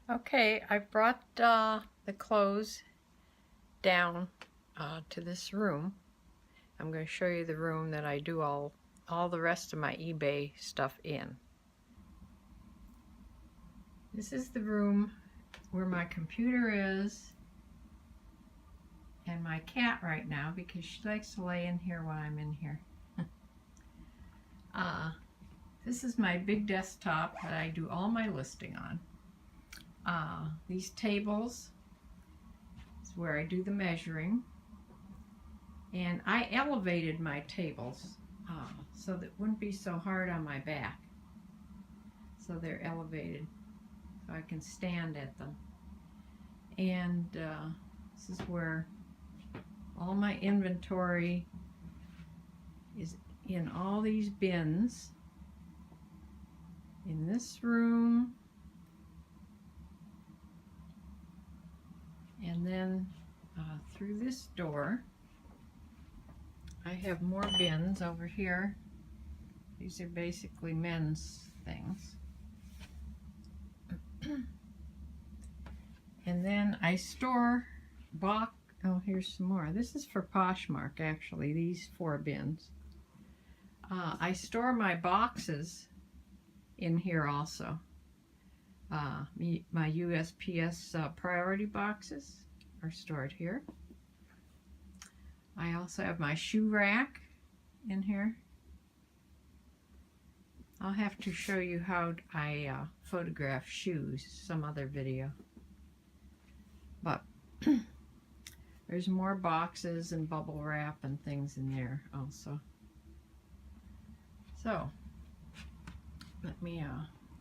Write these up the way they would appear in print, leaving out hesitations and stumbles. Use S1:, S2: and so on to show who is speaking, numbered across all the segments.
S1: Okay, I've brought the clothes down to this room. I'm going to show you the room that I do all the rest of my eBay stuff in. This is the room where my computer is and my cat right now, because she likes to lay in here when I'm in here. This is my big desktop that I do all my listing on. These tables is where I do the measuring, and I elevated my tables so that it wouldn't be so hard on my back. So they're elevated so I can stand at them. And this is where all my inventory is, in all these bins in this room. And then through this door, I have more bins over here. These are basically men's things. And then I store oh, here's some more. This is for Poshmark, actually, these 4 bins. I store my boxes in here also. My USPS priority boxes are stored here. I also have my shoe rack in here. I'll have to show you how I photograph shoes some other video. But there's more boxes and bubble wrap and things in there also. So let me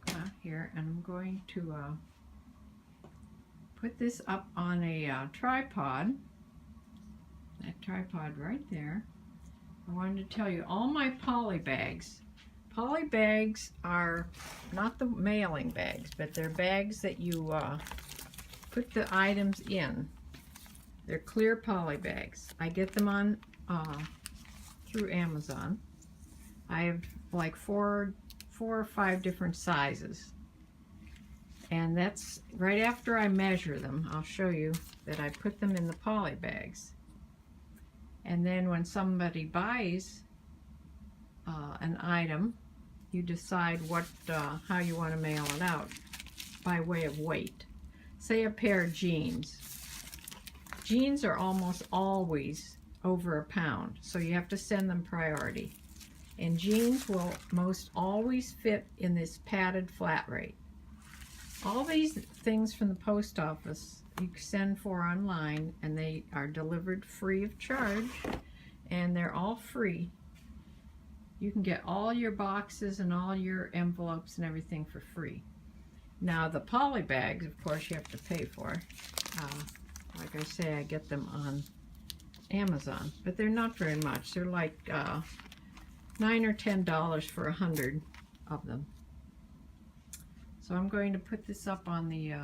S1: go out here, and I'm going to put this up on a tripod. That tripod right there. I wanted to tell you all my poly bags. Poly bags are not the mailing bags, but they're bags that you put the items in. They're clear poly bags. I get them on through Amazon. I have like four or 5 different sizes. And that's right after I measure them. I'll show you that I put them in the poly bags. And then when somebody buys an item, you decide how you want to mail it out by way of weight. Say a pair of jeans. Jeans are almost always over a pound, so you have to send them priority. And jeans will most always fit in this padded flat rate. All these things from the post office you can send for online, and they are delivered free of charge, and they're all free. You can get all your boxes and all your envelopes and everything for free. Now the poly bags, of course, you have to pay for. Like I say, I get them on Amazon, but they're not very much. They're like $9 or $10 for 100 of them. So I'm going to put this up on the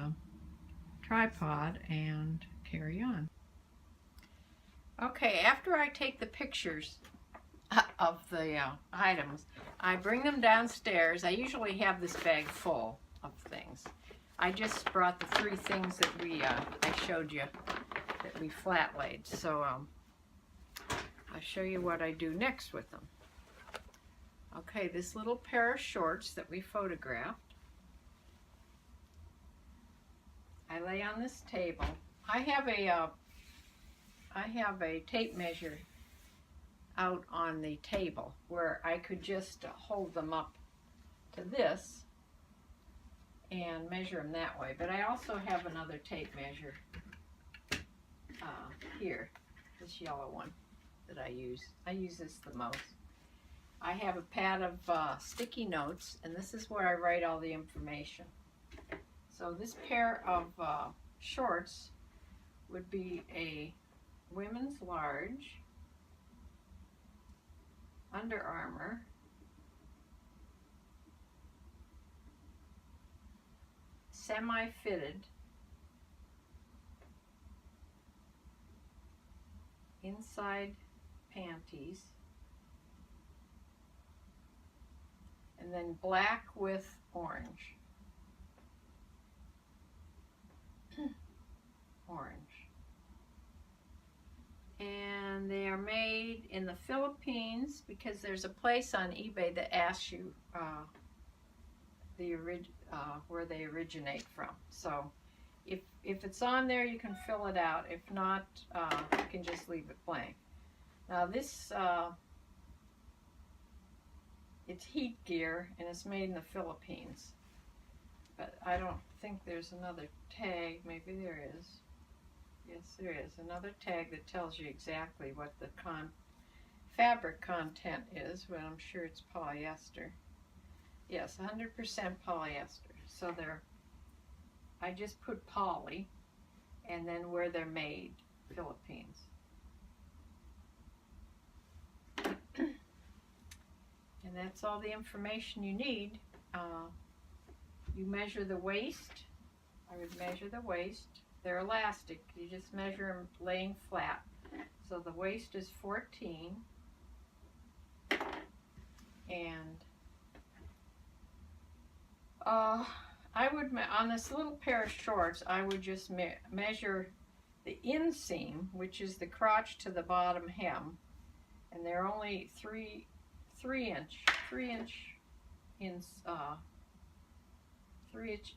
S1: tripod and carry on. Okay, after I take the pictures of the items, I bring them downstairs. I usually have this bag full of things. I just brought the 3 things that I showed you that we flat laid. So I'll show you what I do next with them. Okay, this little pair of shorts that we photographed, I lay on this table. I have a tape measure out on the table where I could just hold them up to this and measure them that way. But I also have another tape measure here, this yellow one that I use. I use this the most. I have a pad of sticky notes, and this is where I write all the information. So this pair of shorts would be a women's large, Under Armour, semi-fitted, inside panties, and then black with orange. in the Philippines, because there's a place on eBay that asks you where they originate from. So if it's on there, you can fill it out. If not, you can just leave it blank. Now this, it's heat gear, and it's made in the Philippines. But I don't think there's another tag. Maybe there is. Yes, there is another tag that tells you exactly what the fabric content is, but I'm sure it's polyester. Yes, 100% polyester. So I just put poly, and then where they're made, Philippines. And that's all the information you need. You measure the waist. I would measure the waist. They're elastic. You just measure them laying flat. So the waist is 14. And I would, on this little pair of shorts, I would just measure the inseam, which is the crotch to the bottom hem. And they're only 3 inch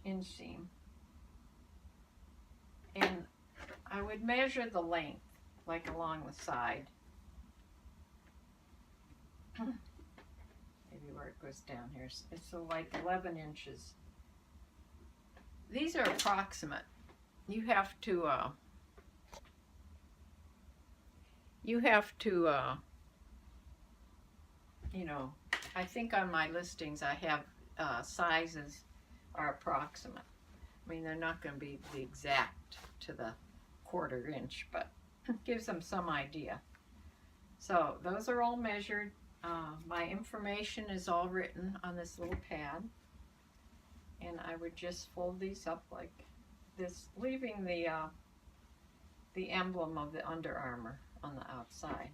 S1: inseam. And I would measure the length, like along the side. Maybe where it goes down here. It's so like 11 inches. These are approximate. You have to you know, I think on my listings I have sizes are approximate. I mean, they're not going to be the exact to the 1/4 inch, but it gives them some idea. So those are all measured. My information is all written on this little pad, and I would just fold these up like this, leaving the emblem of the Under Armour on the outside.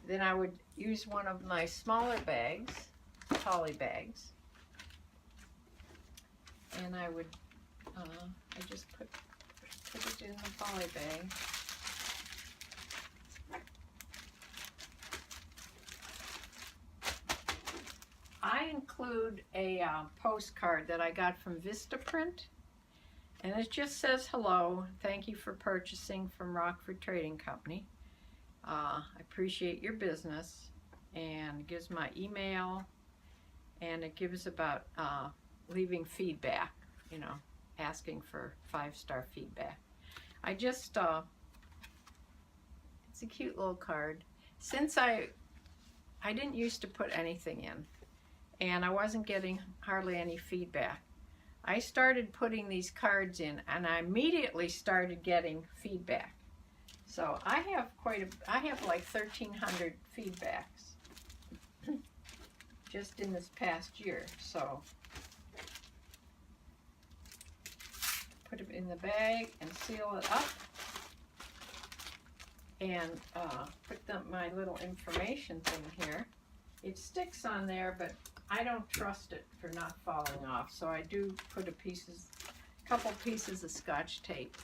S1: Then I would use one of my smaller bags, poly bags, and I would I just put it in the poly bag. I include a postcard that I got from Vistaprint, and it just says, hello, thank you for purchasing from Rockford Trading Company. I appreciate your business, and it gives my email, and it gives about leaving feedback, you know, asking for 5-star feedback. I just, it's a cute little card. Since I didn't used to put anything in, and I wasn't getting hardly any feedback, I started putting these cards in, and I immediately started getting feedback. So I have like 1,300 feedbacks just in this past year. So put it in the bag and seal it up, and put my little information thing here. It sticks on there, but I don't trust it for not falling off. So I do put a couple pieces of Scotch tape.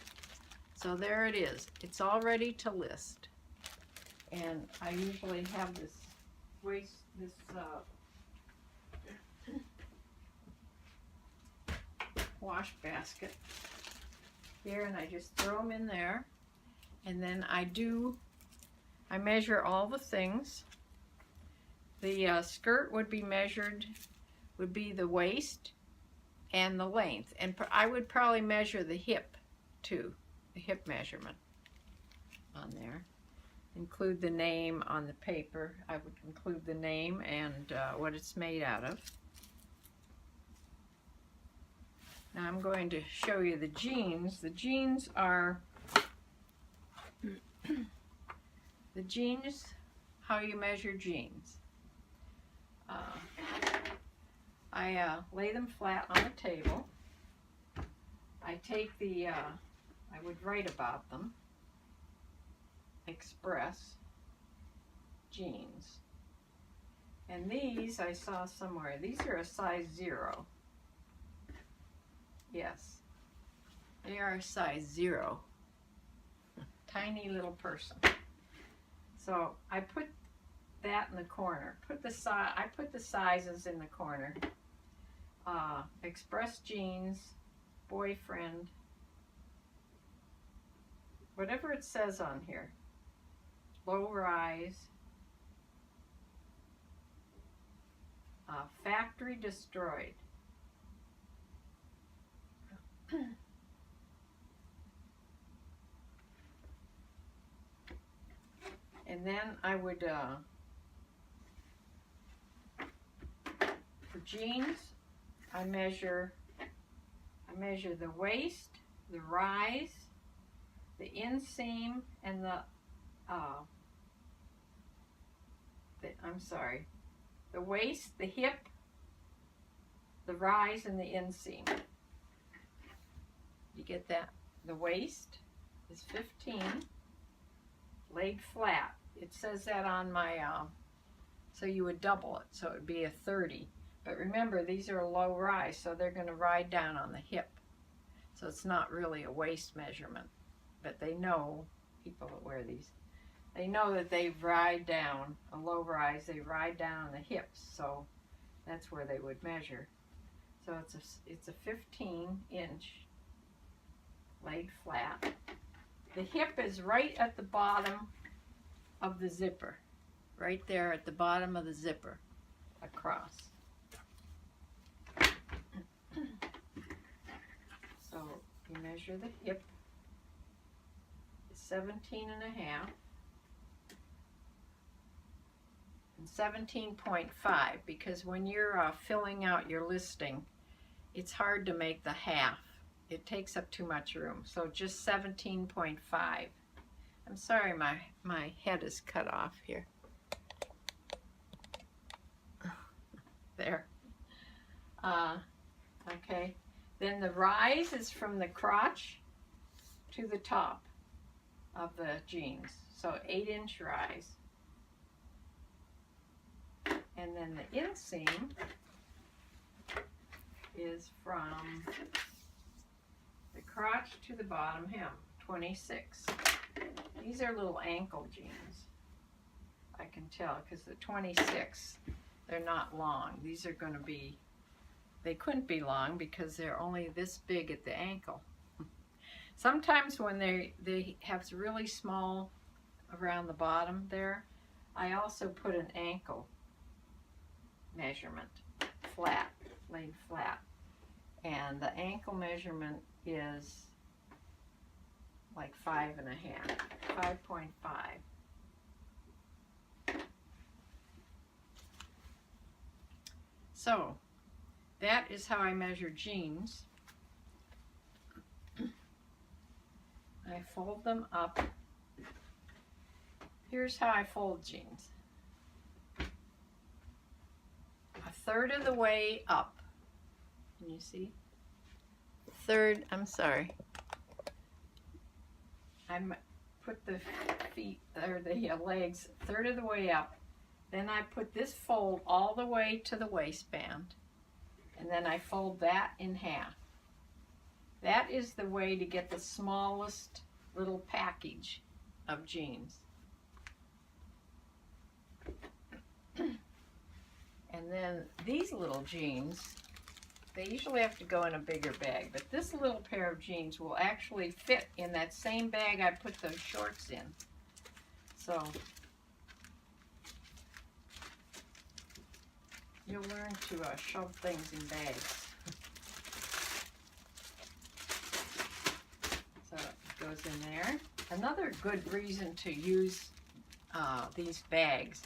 S1: So there it is. It's all ready to list. And I usually have this wash basket here, and I just throw them in there. And then I measure all the things. The skirt would be measured, would be the waist and the length. And I would probably measure the hip too. The hip measurement on there. Include the name on the paper. I would include the name and what it's made out of. Now I'm going to show you the jeans. The jeans are how you measure jeans. I lay them flat on the table. I take I would write about them. Express jeans. And these I saw somewhere. These are a size 0. Yes, they are a size 0. Tiny little person. So I put that in the corner. I put the sizes in the corner. Express jeans, boyfriend, whatever it says on here. Low rise, factory destroyed. And then I would, for jeans, I measure the waist, the rise, the inseam, and the waist, the hip, the rise, and the inseam. You get that? The waist is 15, laid flat. It says that on my, so you would double it, so it would be a 30. But remember, these are a low rise, so they're going to ride down on the hip. So it's not really a waist measurement. But they know, people that wear these, they know that they ride down, a low rise, they ride down on the hips. So that's where they would measure. So it's a 15-inch laid flat. The hip is right at the bottom of the zipper. Right there at the bottom of the zipper, across. So you measure the hip, it's 17 and a half, and 17.5, because when you're filling out your listing, it's hard to make the half. It takes up too much room. So just 17.5. I'm sorry, my head is cut off here. There. Okay. Then the rise is from the crotch to the top of the jeans. So 8-inch rise. And then the inseam is from the crotch to the bottom hem, 26. These are little ankle jeans. I can tell because the 26, they're not long. These are going to be, they couldn't be long because they're only this big at the ankle. Sometimes when they have really small around the bottom there, I also put an ankle measurement, flat, laid flat. And the ankle measurement is like 5.5, 5.5. So that is how I measure jeans. I fold them up. Here's how I fold jeans. A third of the way up. Can you see? Third, I'm sorry. I put the feet, or the legs, a third of the way up. Then I put this fold all the way to the waistband. And then I fold that in half. That is the way to get the smallest little package of jeans. And then these little jeans, they usually have to go in a bigger bag, but this little pair of jeans will actually fit in that same bag I put those shorts in. So you'll learn to shove things in bags. So it goes in there. Another good reason to use these bags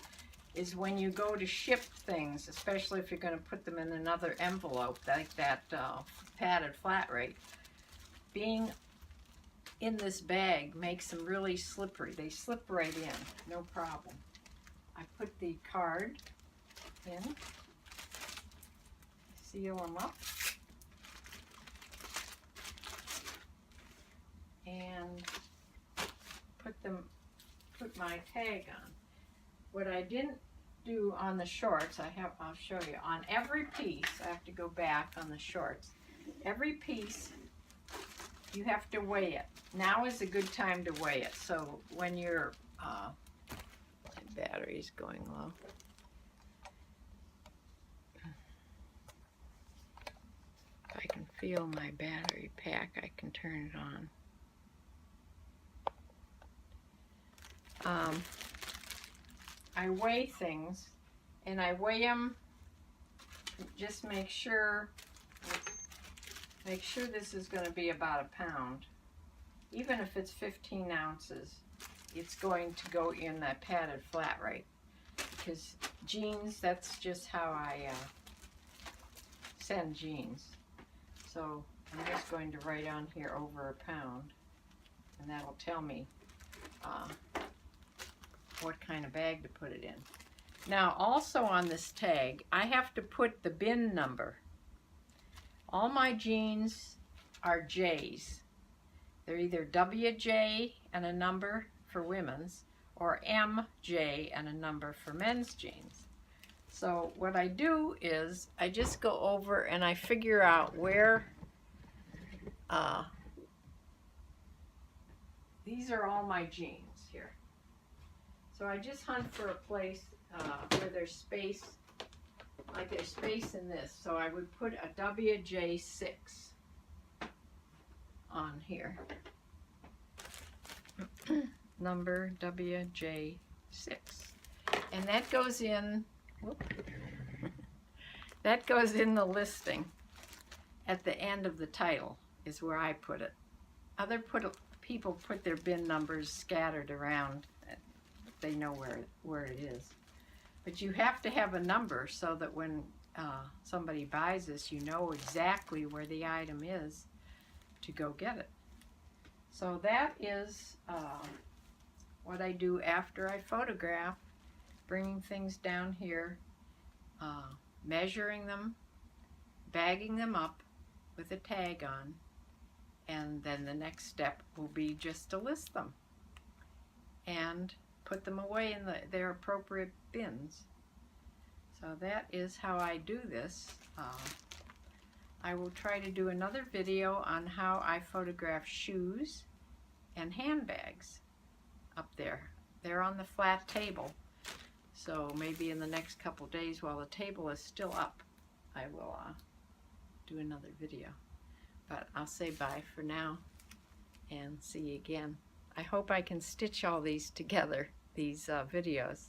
S1: is when you go to ship things, especially if you're going to put them in another envelope, like that padded flat rate. Being in this bag makes them really slippery. They slip right in, no problem. I put the card in, seal them up, and put my tag on. What I didn't do on the shorts, I'll show you. On every piece, I have to go back on the shorts. Every piece, you have to weigh it. Now is a good time to weigh it. So when you're, let battery's going low. If I can feel my battery pack, I can turn it on. I weigh things, and I weigh them, just make sure this is going to be about a pound. Even if it's 15 ounces, it's going to go in that padded flat rate. Because jeans, that's just how I send jeans. So I'm just going to write on here over a pound, and that'll tell me what kind of bag to put it in. Now also on this tag, I have to put the bin number. All my jeans are J's. They're either WJ and a number for women's, or MJ and a number for men's jeans. So what I do is I just go over and I figure out where these are all my jeans here. So I just hunt for a place where there's space, like there's space in this. So I would put a WJ6 on here. Number WJ6. And that goes in, that goes in the listing at the end of the title is where I put it. Other people put their bin numbers scattered around. They know where it is. But you have to have a number so that when somebody buys this, you know exactly where the item is to go get it. So that is what I do after I photograph, bringing things down here, measuring them, bagging them up with a tag on, and then the next step will be just to list them and put them away in their appropriate bins. So that is how I do this. I will try to do another video on how I photograph shoes and handbags up there. They're on the flat table. So maybe in the next couple days while the table is still up, I will do another video. But I'll say bye for now and see you again. I hope I can stitch all these together, these videos.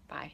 S1: Bye.